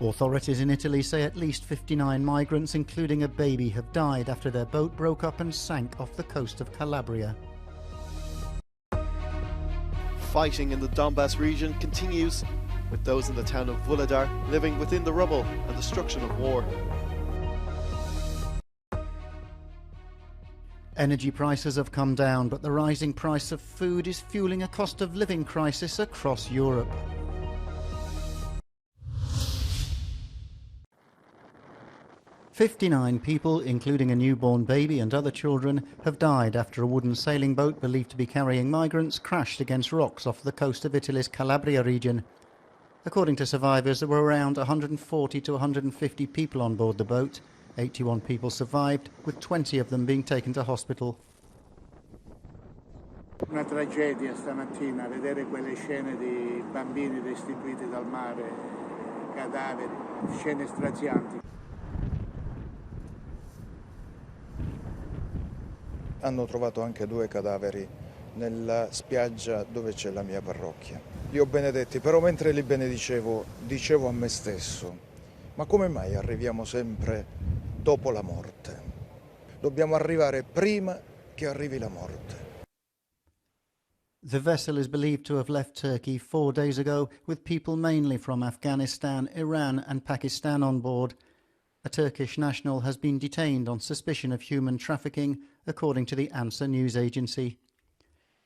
Authorities in Italy say at least 59 migrants, including a baby, have died after their boat broke up and sank off the coast of Calabria. Fighting in the Donbass region continues, with those in the town of Vuhledar living within the rubble and destruction of war. Energy prices have come down, but the rising price of food is fueling a cost of living crisis across Europe. "59 people, including a newborn baby and other children, have died after a wooden sailing boat believed to be carrying migrants crashed against rocks off the coast of Italy's Calabria region. According to survivors, there were around 140 to 150 people on board the boat. 81 people survived, with 20 of them being taken to hospital. Una tragedia stamattina, vedere quelle scene di bambini restituiti dal mare, cadaveri, scene strazianti. Hanno trovato anche 2 cadaveri nella spiaggia dove c'è la mia parrocchia. Li ho benedetti, però mentre li benedicevo, dicevo a me stesso: ma come mai arriviamo sempre dopo la morte? Dobbiamo arrivare prima che arrivi la morte. The vessel is believed to have left Turkey 4 days ago, with people mainly from Afghanistan, Iran and Pakistan on board. A Turkish national has been detained on suspicion of human trafficking, according to the ANSA news agency.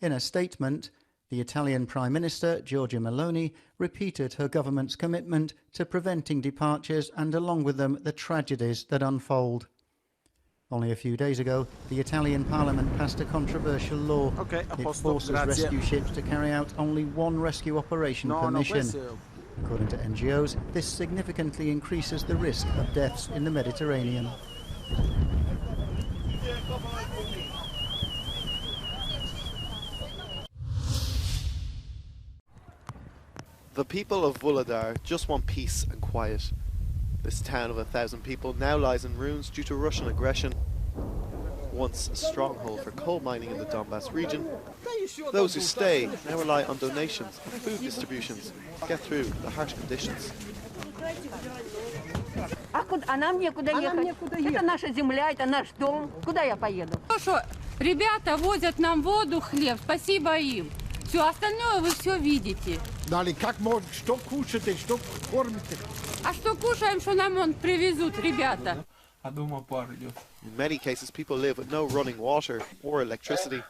In a statement, the Italian Prime Minister, Giorgia Meloni, repeated her government's commitment to preventing departures and, along with them, the tragedies that unfold. Only a few days ago, the Italian Parliament passed a controversial law. It forces rescue ships to carry out only one rescue operation per mission. According to NGOs, this significantly increases the risk of deaths in the Mediterranean. The people of Vuhledar just want peace and quiet. This town of 1,000 people now lies in ruins due to Russian aggression. Once a stronghold for coal mining in the Donbass region, those who stay now rely on donations and food distributions to get through the harsh conditions. А нам некуда ехать. Это наша земля, это наш дом. Куда я поеду? Ребята возят нам воду, хлеб. Спасибо им. Все остальное вы все видите. Что кушаете, что кормите? А что кушаем, что нам он привезут, ребята? In many cases, people live with no running water or electricity.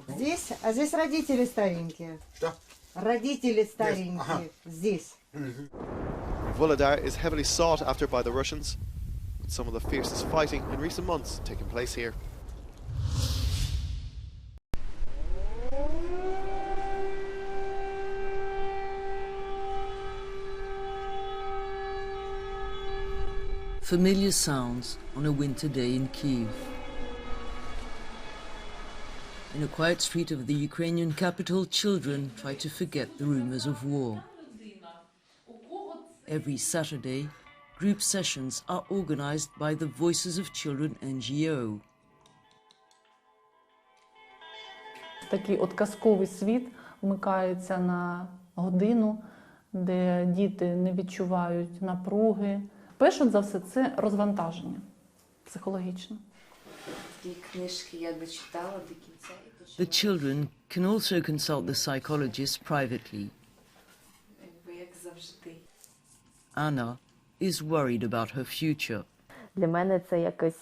Здесь родители старенькие. Что? Родители старенькие. Здесь. Vuhledar is heavily sought after by the Russians, with some of the fiercest fighting in recent months taking place here. Familiar sounds on a winter day in Kyiv. In a quiet street of the Ukrainian capital, children try to forget the rumors of war. Every Saturday, group sessions are organized by the Voices of Children NGO. Такий от казковий світ вмикається на годину, де діти не відчувають напруги. Перше за все, це розвантаження психологічне. книжки я дочитала до кінця. The children can also consult the psychologist privately. Як завжди. Anna is worried about her future. Для мене це якось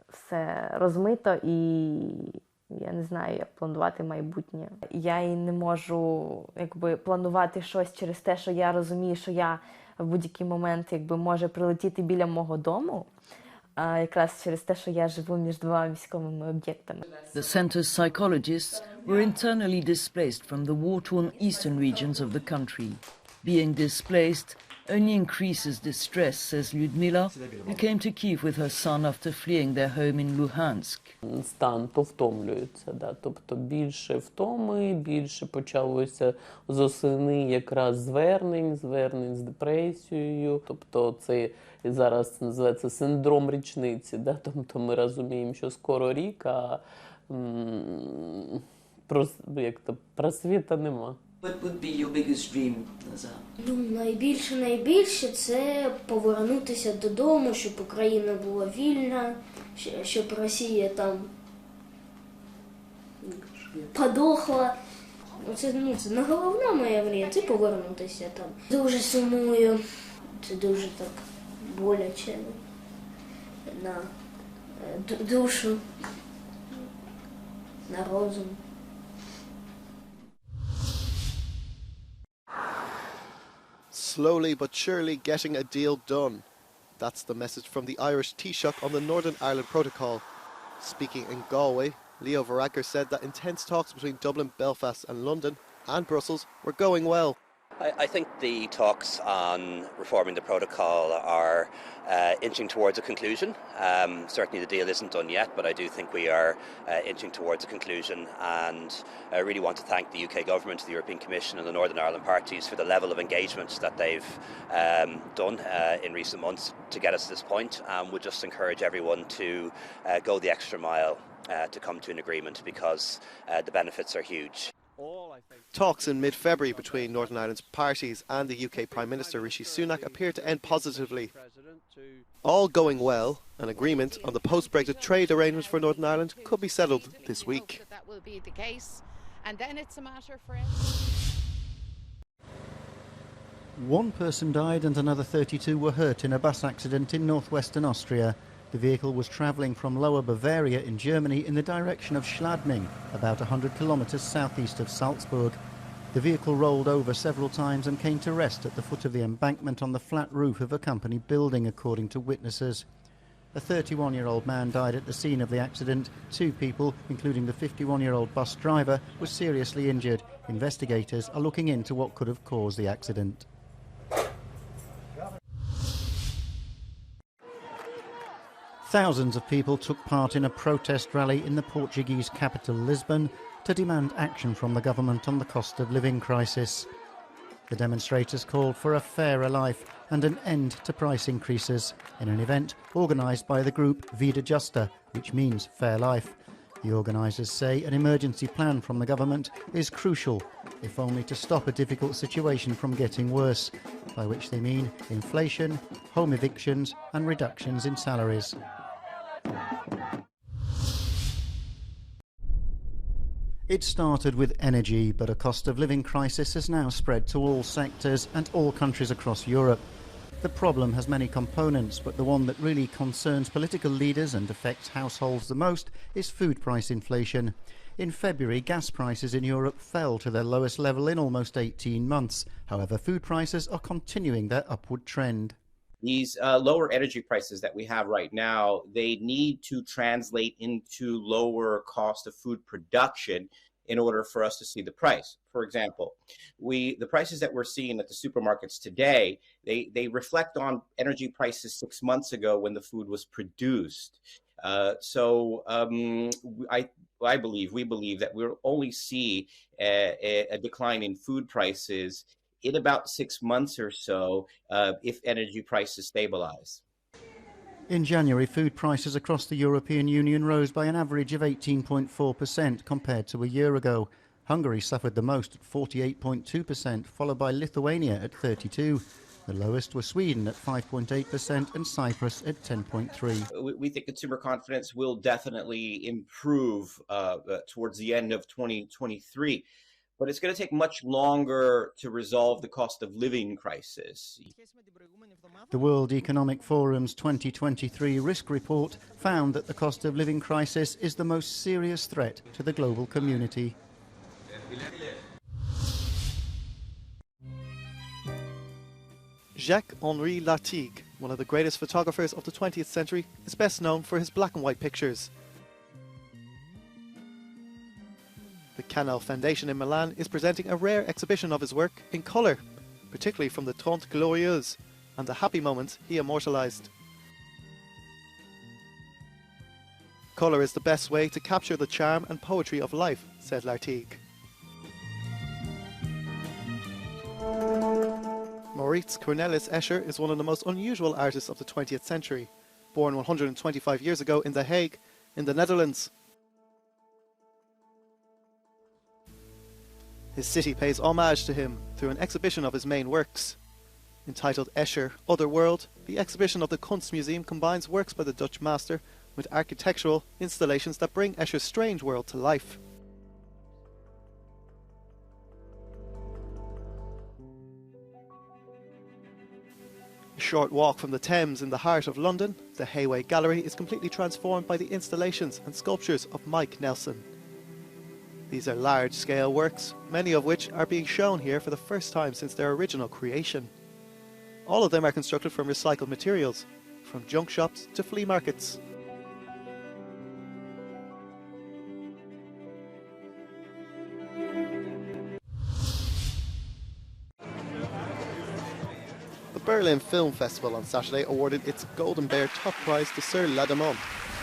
все розмито і я не знаю, як планувати майбутнє. Я і не можу планувати щось через те, що я розумію, що я в будь-який момент може прилетіти біля мого дому, якраз через те, що я живу між двома військовими об'єктами. The center's psychologists were internally displaced from the war-torn eastern regions of the country. Being displaced only increases distress, says Lyudmila, who came to Kyiv with her son after fleeing their home in Luhansk. Стан повтомлюється, тобто більше втоми, більше почалося з осени якраз звернень з депресією, тобто це зараз називається синдром річниці, тобто ми розуміємо, що скоро рік, а просвіта нема. What would be your biggest dream, Nazar? Ну, найбільше це повернутися додому, щоб Україна була вільна, щоб Росія там подохла. Це не головна моя мрія, це повернутися там. Дуже сумую, це дуже так боляче на душу, на розум. Slowly but surely getting a deal done. That's the message from the Irish Taoiseach on the Northern Ireland Protocol. Speaking in Galway, Leo Varadkar said that intense talks between Dublin, Belfast and London and Brussels were going well. I think the talks on reforming the protocol are inching towards a conclusion. Certainly the deal isn't done yet, but I do think we are inching towards a conclusion, and I really want to thank the UK government, the European Commission and the Northern Ireland parties for the level of engagement that they've done in recent months to get us to this point, and would just encourage everyone to go the extra mile to come to an agreement, because the benefits are huge. Talks in mid-February between Northern Ireland's parties and the UK Prime Minister Rishi Sunak appear to end positively. All going well, an agreement on the post-Brexit trade arrangements for Northern Ireland could be settled this week. That will be the case, and then it's a matter for One person died and another 32 were hurt in a bus accident in northwestern Austria. The vehicle was travelling from Lower Bavaria in Germany in the direction of Schladming, about 100 kilometres southeast of Salzburg. The vehicle rolled over several times and came to rest at the foot of the embankment on the flat roof of a company building, according to witnesses. A 31-year-old man died at the scene of the accident. 2 people, including the 51-year-old bus driver, were seriously injured. Investigators are looking into what could have caused the accident. Thousands of people took part in a protest rally in the Portuguese capital Lisbon to demand action from the government on the cost of living crisis. The demonstrators called for a fairer life and an end to price increases in an event organised by the group Vida Justa, which means fair life. The organisers say an emergency plan from the government is crucial, if only to stop a difficult situation from getting worse, by which they mean inflation, home evictions and reductions in salaries. It started with energy, but a cost of living crisis has now spread to all sectors and all countries across Europe. The problem has many components, but the one that really concerns political leaders and affects households the most is food price inflation. In February, gas prices in Europe fell to their lowest level in almost 18 months. However, food prices are continuing their upward trend. These lower energy prices that we have right now, they need to translate into lower cost of food production in order for us to see the price. For example, the prices that we're seeing at the supermarkets today, they reflect on energy prices 6 months ago when the food was produced. We believe that we'll only see a decline in food prices in about 6 months or so if energy prices stabilize. In January, food prices across the European Union rose by an average of 18.4% compared to a year ago. Hungary suffered the most at 48.2%, followed by Lithuania at 32%. The lowest were Sweden at 5.8% and Cyprus at 10.3%. We think consumer confidence will definitely improve towards the end of 2023. But it's going to take much longer to resolve the cost of living crisis. The World Economic Forum's 2023 risk report found that the cost of living crisis is the most serious threat to the global community. Jacques-Henri Lartigue, one of the greatest photographers of the 20th century, is best known for his black and white pictures. The Canal Foundation in Milan is presenting a rare exhibition of his work in colour, particularly from the Trente Glorieuses and the happy moments he immortalised. Colour is the best way to capture the charm and poetry of life, said Lartigue. Maurits Cornelis Escher is one of the most unusual artists of the 20th century, born 125 years ago in The Hague, in the Netherlands. His city pays homage to him through an exhibition of his main works. Entitled Escher, Other World, the exhibition of the Kunstmuseum combines works by the Dutch master with architectural installations that bring Escher's strange world to life. A short walk from the Thames in the heart of London, the Hayway Gallery is completely transformed by the installations and sculptures of Mike Nelson. These are large-scale works, many of which are being shown here for the first time since their original creation. All of them are constructed from recycled materials, from junk shops to flea markets. The Berlin Film Festival on Saturday awarded its Golden Bear top prize to Sur la Demande,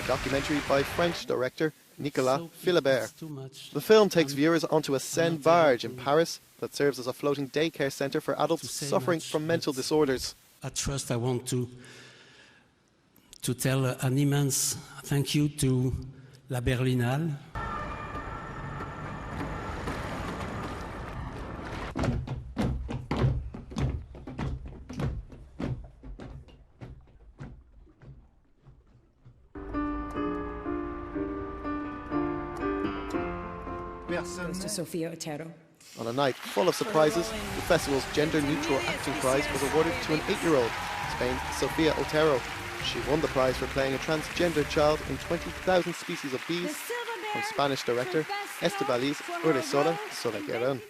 a documentary by French director Nicolas Philibert. The film takes viewers onto a Seine barge in Paris that serves as a floating daycare centre for adults suffering from mental disorders. At first I want to tell an immense thank you to La Berlinale. To Sofia Otero. On a night full of surprises, the festival's gender-neutral acting prize was awarded to an 8-year-old, Spain's Sofia Otero. She won the prize for playing a transgender child in 20,000 Species of Bees from Spanish director Estebaliz Urresola Solegueron.